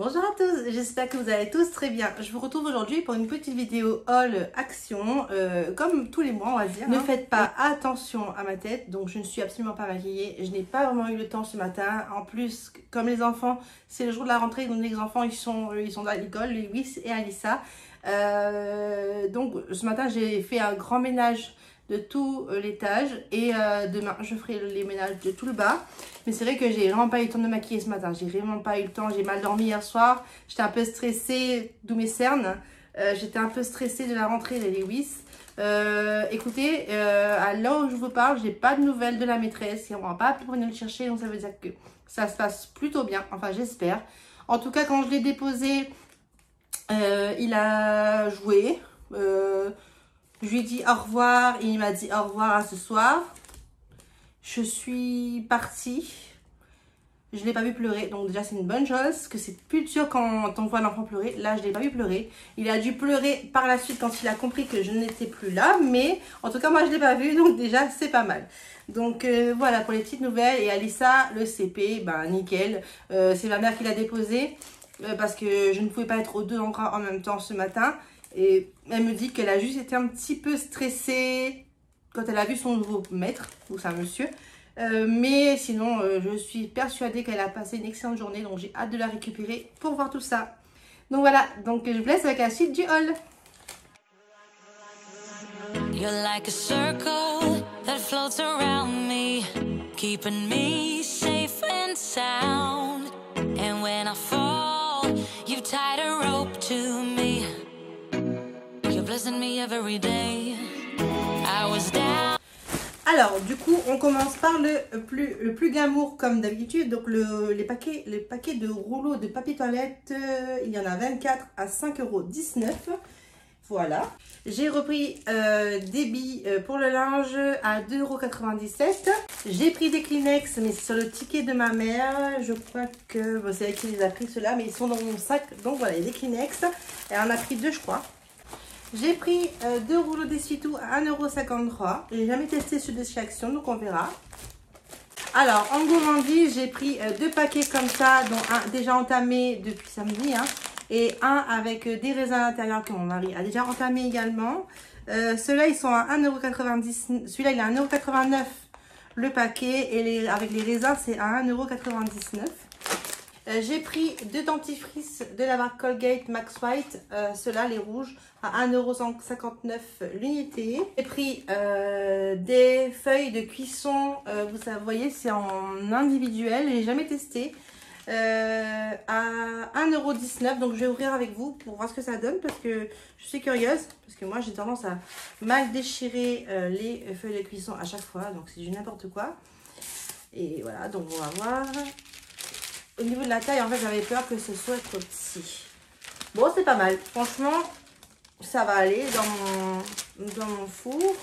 Bonjour à tous, j'espère que vous allez tous très bien. Je vous retrouve aujourd'hui pour une petite vidéo haul action, comme tous les mois on va dire. Ne faites pas attention à ma tête, donc je ne suis absolument pas maquillée. Je n'ai pas vraiment eu le temps ce matin. En plus, comme les enfants, c'est le jour de la rentrée, donc les enfants ils sont à l'école, Lewis et Alissa. Donc ce matin j'ai fait un grand ménage de tout l'étage et demain je ferai les ménages de tout le bas. Mais c'est vrai que j'ai vraiment pas eu le temps de me maquiller ce matin, j'ai vraiment pas eu le temps, j'ai mal dormi hier soir, j'étais un peu stressée, d'où mes cernes, j'étais un peu stressée de la rentrée de Lewis. Écoutez, à l'heure où je vous parle, j'ai pas de nouvelles de la maîtresse et on va pas pour venir le chercher, donc ça veut dire que ça se passe plutôt bien, enfin j'espère. En tout cas quand je l'ai déposé, il a joué, je lui ai dit au revoir et il m'a dit au revoir à ce soir. Je suis partie. Je ne l'ai pas vu pleurer. Donc déjà c'est une bonne chose. Que c'est plus dur quand on voit l'enfant pleurer. Là je ne l'ai pas vu pleurer. Il a dû pleurer par la suite quand il a compris que je n'étais plus là. Mais en tout cas moi je ne l'ai pas vu. Donc déjà c'est pas mal. Donc voilà pour les petites nouvelles. Et Alissa, le CP, ben nickel. C'est ma mère qui l'a déposé. Parce que je ne pouvais pas être aux deux endroits en même temps ce matin. Et elle me dit qu'elle a juste été un petit peu stressée quand elle a vu son nouveau maître, ou sa monsieur. Mais sinon, je suis persuadée qu'elle a passé une excellente journée. Donc j'ai hâte de la récupérer pour voir tout ça. Donc voilà, donc je vous laisse avec la suite du haul. You're like a circle that floats around me, keeping me safe and sound. And when I fall, you've tied a rope to me. You're blessing me every day. I was down. Alors, du coup, on commence par le plus glamour comme d'habitude. Donc, les paquets de rouleaux de papier toilette, il y en a 24 à 5,19 €. Voilà. J'ai repris des billes pour le linge à 2,97 €. J'ai pris des Kleenex, mais c'est sur le ticket de ma mère. Je crois que bon, c'est elle qui les a pris ceux-là, mais ils sont dans mon sac. Donc voilà, il y a des Kleenex. Elle en a pris deux, je crois. J'ai pris deux rouleaux d'essuie-tout à 1,53 €. Je n'ai jamais testé ceux de chez Action, donc on verra. Alors, en gourmandise, j'ai pris deux paquets comme ça, dont un déjà entamé depuis samedi, hein, et un avec des raisins à l'intérieur que mon mari a déjà entamé également. Ceux-là, ils sont à 1,90 €. Celui-là, il est à 1,89 € le paquet, et avec les raisins, c'est à 1,99 €. J'ai pris deux dentifrices de la marque Colgate Max White, ceux-là les rouges, à 1,59 € l'unité. J'ai pris des feuilles de cuisson, vous voyez c'est en individuel, je n'ai jamais testé, à 1,19 €. Donc je vais ouvrir avec vous pour voir ce que ça donne parce que je suis curieuse, parce que moi j'ai tendance à mal déchirer les feuilles de cuisson à chaque fois, donc c'est du n'importe quoi. Et voilà, donc on va voir. Au niveau de la taille, en fait, j'avais peur que ce soit trop petit. Bon, c'est pas mal. Franchement, ça va aller dans mon four.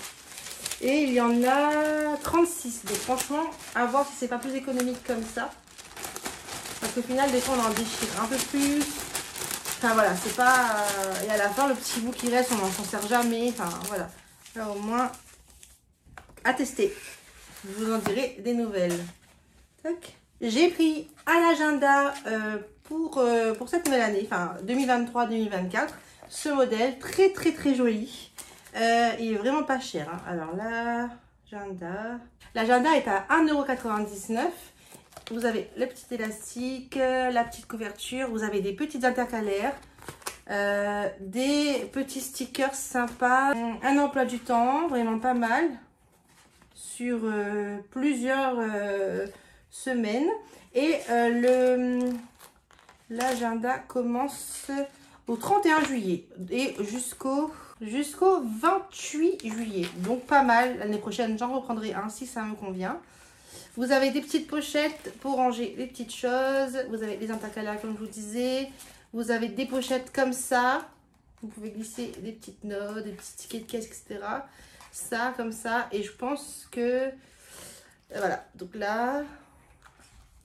Et il y en a 36. Donc, franchement, à voir si c'est pas plus économique comme ça. Parce qu'au final, des fois, on en déchire un peu plus. Enfin, voilà, c'est pas... Et à la fin, le petit bout qui reste, on n'en s'en sert jamais. Enfin, voilà. Là, au moins, à tester. Je vous en dirai des nouvelles. Tac. J'ai pris à l'agenda pour cette nouvelle année, enfin 2023-2024, ce modèle très très très joli. Il est vraiment pas cher, hein. Alors l'agenda est à 1,99 €. Vous avez le petit élastique, la petite couverture, vous avez des petites intercalaires, des petits stickers sympas, un emploi du temps vraiment pas mal sur plusieurs semaine. Et l'agenda commence au 31 juillet et jusqu'au 28 juillet. Donc pas mal. L'année prochaine, j'en reprendrai un si ça me convient. Vous avez des petites pochettes pour ranger les petites choses. Vous avez les intercalaires comme je vous disais. Vous avez des pochettes comme ça. Vous pouvez glisser des petites notes, des petits tickets de caisse, etc. Ça, comme ça. Et je pense que... Voilà. Donc là...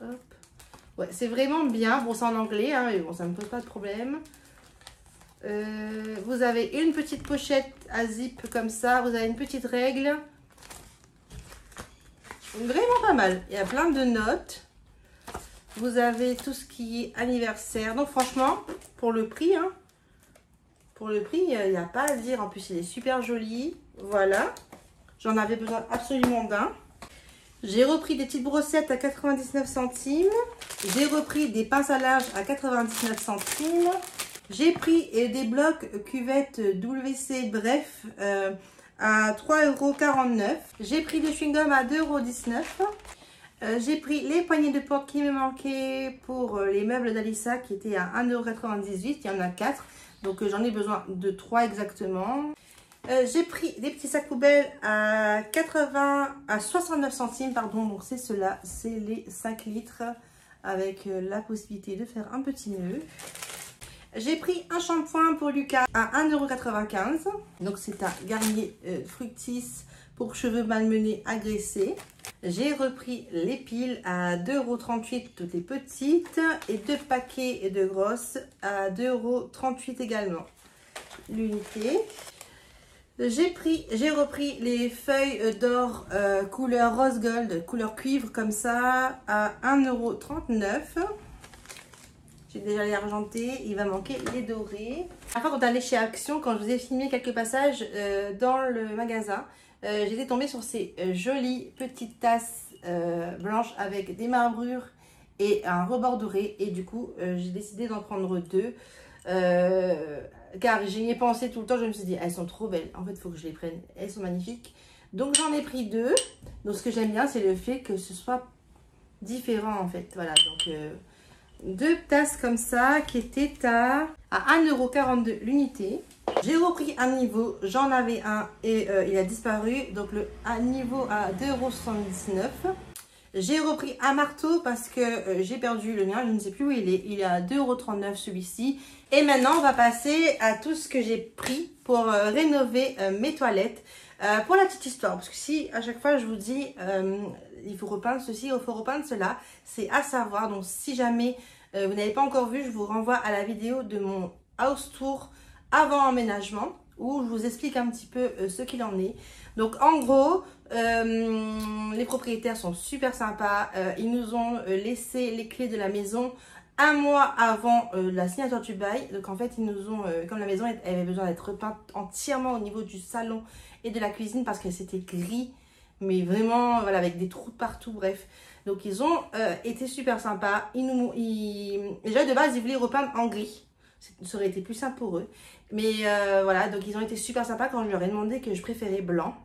Hop. Ouais, c'est vraiment bien. Bon, c'est en anglais, hein, mais bon, ça ne me pose pas de problème. Vous avez une petite pochette à zip comme ça. Vous avez une petite règle. Vraiment pas mal. Il y a plein de notes. Vous avez tout ce qui est anniversaire. Donc franchement, pour le prix, hein, il n'y a pas à dire. En plus, il est super joli. Voilà. J'en avais besoin absolument d'un. J'ai repris des petites brossettes à 99 centimes. J'ai repris des pinces à linge à 99 centimes. J'ai pris des blocs cuvettes WC Bref à 3,49 €. J'ai pris des chewing-gums à 2,19 €. J'ai pris les poignées de porte qui me manquaient pour les meubles d'Alissa qui étaient à 1,98 €. Il y en a 4. Donc j'en ai besoin de 3 exactement. J'ai pris des petits sacs poubelles à 69 centimes, pardon. Donc c'est ceux-là, c'est les 5 litres avec la possibilité de faire un petit nœud. J'ai pris un shampoing pour Lucas à 1,95 €. Donc c'est un Garnier Fructis pour cheveux malmenés agressés. J'ai repris les piles à 2,38 € toutes les petites et 2 paquets de grosses à 2,38 € également l'unité. J'ai repris les feuilles d'or couleur rose gold, couleur cuivre comme ça à 1,39 €. J'ai déjà les argentés, il va manquer les dorés. La fois quand on est allé chez Action, quand je vous ai filmé quelques passages dans le magasin, j'étais tombée sur ces jolies petites tasses blanches avec des marbrures et un rebord doré. Et du coup, j'ai décidé d'en prendre 2. Car j'y ai pensé tout le temps, je me suis dit, elles sont trop belles. En fait, il faut que je les prenne, elles sont magnifiques. Donc j'en ai pris 2. Donc ce que j'aime bien, c'est le fait que ce soit différent en fait. Voilà, donc 2 tasses comme ça qui étaient à 1,42 € l'unité. J'ai repris un niveau, j'en avais un et il a disparu. Donc un niveau à 2,79 €. J'ai repris un marteau parce que j'ai perdu le mien, je ne sais plus où il est. Il est à 2,39 € celui-ci. Et maintenant, on va passer à tout ce que j'ai pris pour rénover mes toilettes. Pour la petite histoire, parce que si à chaque fois je vous dis il faut repeindre ceci, il faut repeindre cela, c'est à savoir. Donc si jamais vous n'avez pas encore vu, je vous renvoie à la vidéo de mon house tour avant emménagement où je vous explique un petit peu ce qu'il en est. Donc en gros, les propriétaires sont super sympas. Ils nous ont laissé les clés de la maison un mois avant la signature du bail. Donc en fait, ils nous ont, comme la maison elle avait besoin d'être repeinte entièrement au niveau du salon et de la cuisine parce que c'était gris, mais vraiment voilà, avec des trous partout, bref. Donc ils ont été super sympas. Déjà de base, ils voulaient repeindre en gris. Ça aurait été plus simple pour eux. Mais voilà, donc ils ont été super sympas quand je leur ai demandé que je préférais blanc.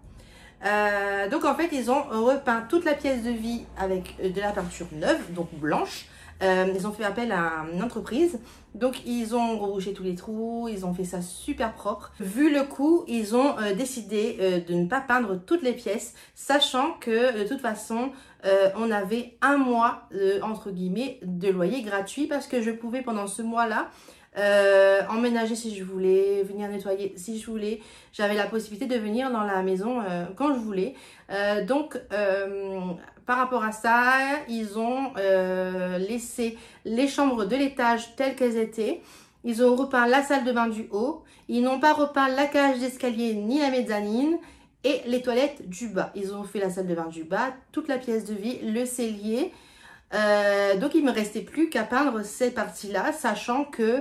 Donc en fait, ils ont repeint toute la pièce de vie avec de la peinture neuve, donc blanche. Ils ont fait appel à une entreprise. Donc ils ont rebouché tous les trous, ils ont fait ça super propre. Vu le coût, ils ont décidé de ne pas peindre toutes les pièces, sachant que de toute façon, on avait un mois, entre guillemets, de loyer gratuit parce que je pouvais pendant ce mois-là emménager si je voulais, venir nettoyer si je voulais. J'avais la possibilité de venir dans la maison quand je voulais. Donc par rapport à ça, ils ont laissé les chambres de l'étage telles qu'elles étaient. Ils ont repeint la salle de bain du haut. Ils n'ont pas repeint la cage d'escalier ni la mezzanine et les toilettes du bas. Ils ont fait la salle de bain du bas, toute la pièce de vie, le cellier. Donc il me restait plus qu'à peindre ces parties-là, sachant que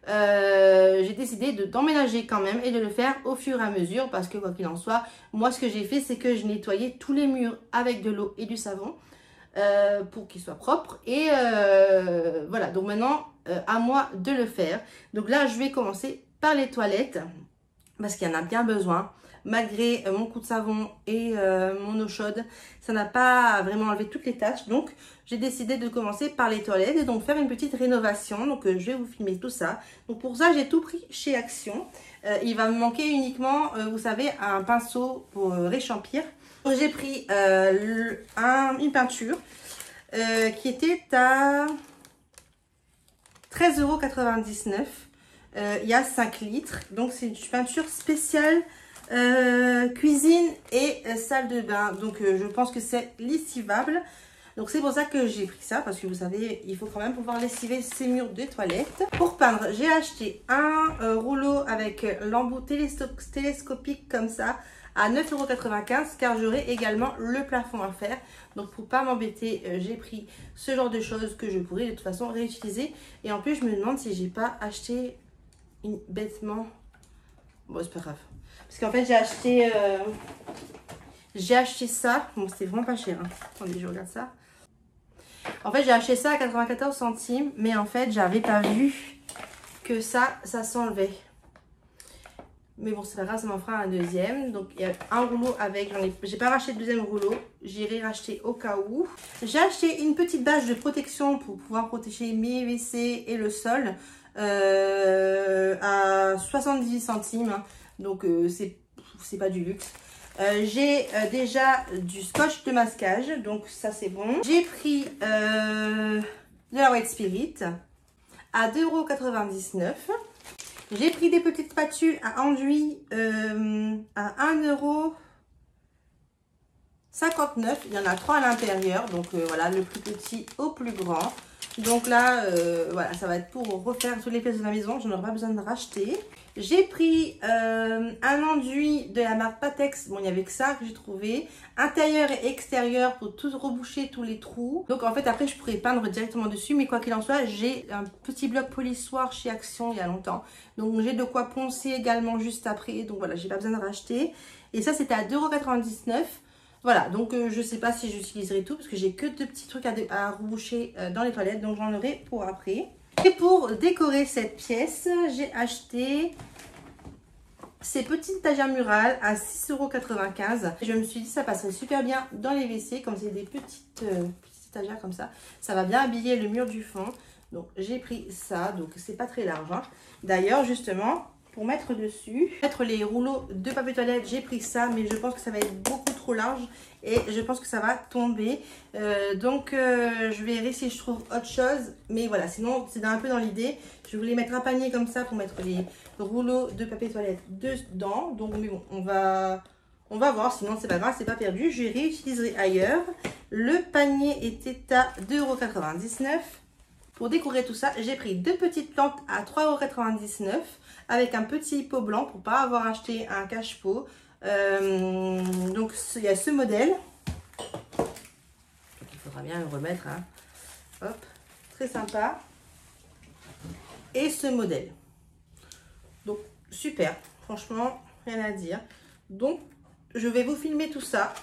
j'ai décidé d'emménager quand même et de le faire au fur et à mesure parce que quoi qu'il en soit, moi ce que j'ai fait c'est que je nettoyais tous les murs avec de l'eau et du savon pour qu'ils soient propres et voilà. Donc maintenant à moi de le faire. Donc là je vais commencer par les toilettes parce qu'il y en a bien besoin. Malgré mon coup de savon et mon eau chaude, ça n'a pas vraiment enlevé toutes les taches. Donc, j'ai décidé de commencer par les toilettes et donc faire une petite rénovation. Donc, je vais vous filmer tout ça. Donc, pour ça, j'ai tout pris chez Action. Il va me manquer uniquement, vous savez, un pinceau pour réchampir. J'ai pris une peinture qui était à 13,99 €. Il y a 5 litres. Donc, c'est une peinture spéciale cuisine et salle de bain. Donc je pense que c'est lessivable. Donc c'est pour ça que j'ai pris ça, parce que vous savez, il faut quand même pouvoir lessiver ces murs des toilettes. Pour peindre, j'ai acheté un rouleau avec l'embout télescopique comme ça à 9,95 € car j'aurai également le plafond à faire. Donc pour pas m'embêter, j'ai pris ce genre de choses que je pourrais de toute façon réutiliser. Et en plus je me demande si j'ai pas acheté bêtement. Bon c'est pas grave. Parce qu'en fait j'ai acheté ça. Bon c'était vraiment pas cher. Hein. Attendez je regarde ça. En fait j'ai acheté ça à 94 centimes. Mais en fait j'avais pas vu que ça s'enlevait. Mais bon, c'est pas grave, ça m'en fera un deuxième. Donc, il y a un rouleau avec. J'ai pas racheté le deuxième rouleau. J'irai racheter au cas où. J'ai acheté une petite bâche de protection pour pouvoir protéger mes WC et le sol à 78 centimes. Donc, c'est pas du luxe. J'ai déjà du scotch de masquage. Donc, ça, c'est bon. J'ai pris de la White Spirit à 2,99 €. J'ai pris des petites spatules à enduit à 1,59 €. Il y en a 3 à l'intérieur. Donc voilà, le plus petit au plus grand. Donc là, voilà, ça va être pour refaire toutes les pièces de la maison. Je n'aurai pas besoin de racheter. J'ai pris un enduit de la marque Patex. Bon, il n'y avait que ça que j'ai trouvé. Intérieur et extérieur pour tout reboucher tous les trous. Donc en fait, après, je pourrais peindre directement dessus. Mais quoi qu'il en soit, j'ai un petit bloc polissoir chez Action il y a longtemps. Donc j'ai de quoi poncer également juste après. Donc voilà, j'ai pas besoin de racheter. Et ça, c'était à 2,99 €. Voilà, donc je sais pas si j'utiliserai tout parce que j'ai que 2 petits trucs à reboucher dans les toilettes. Donc j'en aurai pour après. Et pour décorer cette pièce, j'ai acheté ces petites étagères murales à 6,95 €. Je me suis dit ça passerait super bien dans les WC. Comme c'est des petites étagères comme ça, ça va bien habiller le mur du fond. Donc j'ai pris ça, donc c'est pas très large. Hein. D'ailleurs justement, pour mettre dessus, mettre les rouleaux de papier toilette, j'ai pris ça, mais je pense que ça va être beaucoup trop large et je pense que ça va tomber. Donc je verrai si je trouve autre chose, mais voilà, sinon c'est un peu dans l'idée. Je voulais mettre un panier comme ça pour mettre les rouleaux de papier toilette dedans. Donc mais bon, on va voir, sinon c'est pas grave, c'est pas perdu, je réutiliserai ailleurs. Le panier était à 2,99 €. Pour décorer tout ça, j'ai pris 2 petites plantes à 3,99 € avec un petit pot blanc pour pas avoir acheté un cache-pot. Donc il y a ce modèle. Donc, il faudra bien le remettre. Hein. Hop, très sympa. Et ce modèle. Donc super, franchement, rien à dire. Donc je vais vous filmer tout ça.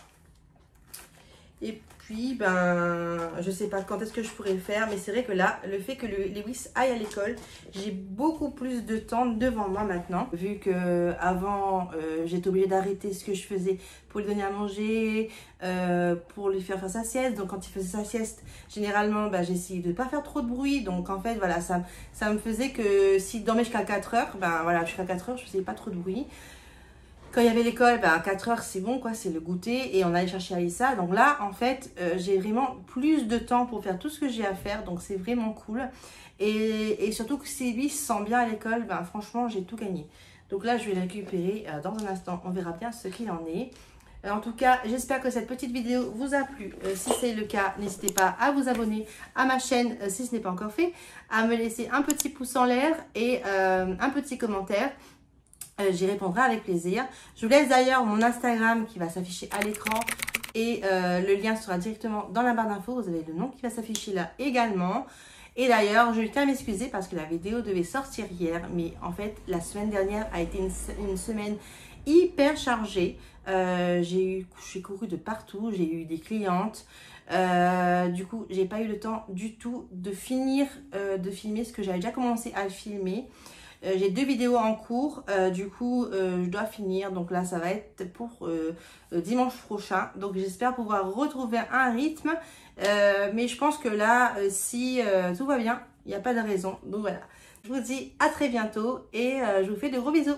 Et puis, ben, je sais pas quand est-ce que je pourrais le faire, mais c'est vrai que là, le fait que Lewis aille à l'école, j'ai beaucoup plus de temps devant moi maintenant. Vu que avant, j'étais obligée d'arrêter ce que je faisais pour lui donner à manger, pour lui faire sa sieste. Donc quand il faisait sa sieste, généralement, ben, j'essayais de ne pas faire trop de bruit. Donc en fait, voilà, ça me faisait que s'il dormait jusqu'à 4 heures, ben voilà, jusqu'à 4 heures, je faisais pas trop de bruit. Quand il y avait l'école, bah, à 4 heures, c'est bon, quoi, c'est le goûter. Et on allait chercher Alissa. Donc là, en fait, j'ai vraiment plus de temps pour faire tout ce que j'ai à faire. Donc c'est vraiment cool. Et surtout que si lui se sent bien à l'école, bah, franchement, j'ai tout gagné. Donc là, je vais le récupérer dans un instant. On verra bien ce qu'il en est. En tout cas, j'espère que cette petite vidéo vous a plu. Si c'est le cas, n'hésitez pas à vous abonner à ma chaîne si ce n'est pas encore fait. À me laisser un petit pouce en l'air et un petit commentaire. J'y répondrai avec plaisir. Je vous laisse d'ailleurs mon Instagram qui va s'afficher à l'écran. Et le lien sera directement dans la barre d'infos. Vous avez le nom qui va s'afficher là également. Et d'ailleurs, je tiens à m'excuser parce que la vidéo devait sortir hier. Mais en fait, la semaine dernière a été une semaine hyper chargée. J'ai couru de partout. J'ai eu des clientes. Du coup, j'ai pas eu le temps du tout de finir de filmer ce que j'avais déjà commencé à filmer. J'ai 2 vidéos en cours, du coup je dois finir, donc là ça va être pour dimanche prochain, donc j'espère pouvoir retrouver un rythme, mais je pense que là si tout va bien, il n'y a pas de raison, donc voilà. Je vous dis à très bientôt et je vous fais de gros bisous.